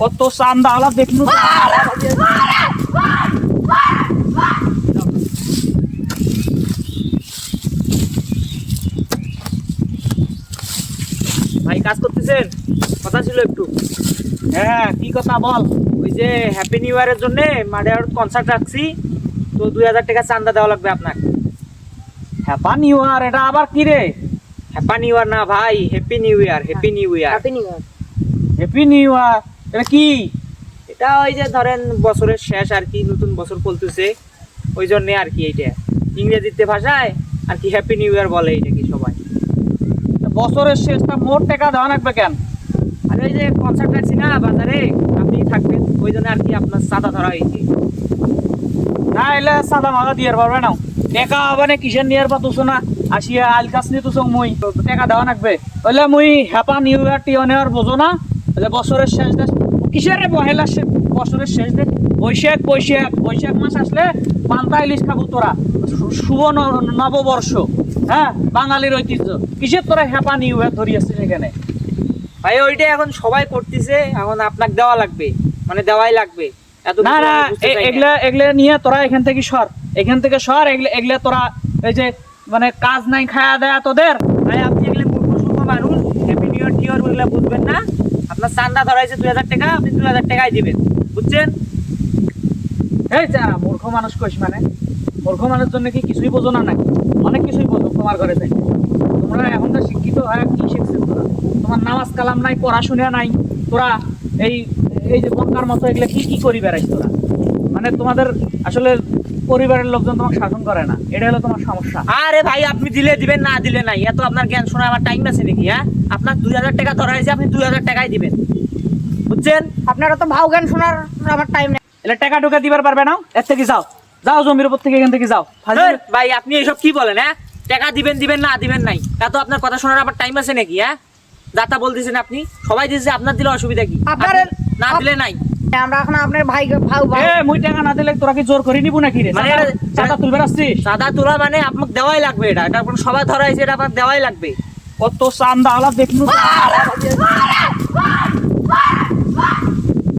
কত চান্দা আলা দেখনু ভাই কাজ করতেছেন? কথা ছিল একটু। হ্যাঁ কি কথা বল। ওই যে হ্যাপি নিউ ইয়ারের জন্য মাঠে কনসার্ট রাখছি, তো 2000 টাকা চান্দা দেওয়া লাগবে আপনার। হ্যাপা নিউ ইয়ার এটা আবার কি রে? হ্যাপি নিউ ইয়ার না ভাই, happy new year, happy new year. Happy new year এটা কি? এটা ওই যে ধরেন বছরের শেষ আর কি, নতুন বছর চলতেছে, ওই জন্য আর কি। এইটা ইংরেজিতে ভাষায় আর কি হ্যাপি নিউ ইয়ার বলে এটা কি সবাই। বছরের শেষটা মোট টাকা দেওয়া লাগবে কেন? আর ওই যে কনসার্ট রাখছি না বাজারে, আপনি থাকবেন, ওই জন্য আর কি আপনার চাঁদা ধরা হয়েছে। না এলে সাদা মাদা দিয়ে পারবে না টাকা মানে কিসের নিয়ার পাতুছো না আসিয়া আলকাস নিয়ে তুসং মুই টাকা দেওয়া লাগবে বলে মুই হ্যাপা নিউ ইয়ার টিওনেয়ার বোঝো না বছরের শেষ দেশ কিসের রে পহেলা বছরের শেষ দেশ বৈশাখ বৈশাখ বৈশাখ মাস আসলে পান্তা ইলিশ খাবো তোরা শুভ নববর্ষ হ্যাঁ বাঙালির ঐতিহ্য কিসের তোরা হ্যাপা নিউ ইয়ার ধরি আসছে সেখানে ভাই ওইটা এখন সবাই করতেছে, এখন আপনাকে দেওয়া লাগবে, মানে দেওয়াই লাগবে। এত না কিছু না আমি বুঝতে চাই না। এগুলা এগুলা নিয়ে তোরা এখান থেকে সর এগুলা এগুলা তোরা এই যে মানে কাজ নাই খায়া দেয়া তোদের ভাই আপনি এগুলো মূর্খ সূর্খ মানুষ, হ্যাপি নিউ ইয়ার টিউর ওগুলো বুঝবেন না। আপনার চান্দা ধরা হয়েছে 2000 টাকা, আপনি 2000 টাকাই দিবেন, বুঝছেন? এই যা মূর্খ মানুষ কইস মানে মূর্খ মানুষ জন্য কি কিছুই বোঝো না নাকি? অনেক কিছুই বোঝো তোমার ঘরে যাই তোমরা এখন তো শিক্ষিত হয় কি শিখছেন তোরা? তোমার নামাজ কালাম নাই, পড়াশোনা নাই, তোরা এই এই যে বনকার মতো এগুলা কি কি করি বেড়াইস তোরা? মানে তোমাদের আসলে পরিবারের লোকজন তোমাকে শাসন করে না, এটা হলো তোমার সমস্যা। আরে ভাই আপনি দিলে দিবেন, না দিলে নাই, এত আপনার জ্ঞান শোনা আমার টাইম আছে নাকি? হ্যাঁ, আপনার 2000 টাকা ধরা হয়েছে, আপনি 2000 টাকাই দিবেন, বুঝছেন? আপনারা তো ভাও জ্ঞান শোনার আমার টাইম নেই। এলে টাকা টুকা দিবার পারবে না, এর থেকে যাও যাও জমির উপর থেকে এখান থেকে যাও। এই, ভাই আপনি এসব কি বলেন? হ্যাঁ, টাকা দিবেন দিবেন না দিবেন নাই, এত আপনার কথা শোনার আবার টাইম আছে নাকি? হ্যাঁ, যাতা বলতেছেন আপনি, সবাই দিয়েছে, আপনার দিলে অসুবিধা কি? আপনার না দিলে নাই। আমরা এখন আপনার ভাই ভাও ভাও এ মুই টাকা না দিলে তোরা কি জোর করে নিবো নাকি রে? মানে চাঁদা তুলবে আসছিস? চাঁদা তোলা মানে আপনাকে দেওয়াই লাগবে, এটা এটা কোনো সবাই ধরা হয়েছে, এটা আপনার দেওয়াই লাগবে। কত চান্দা আলা দেখনু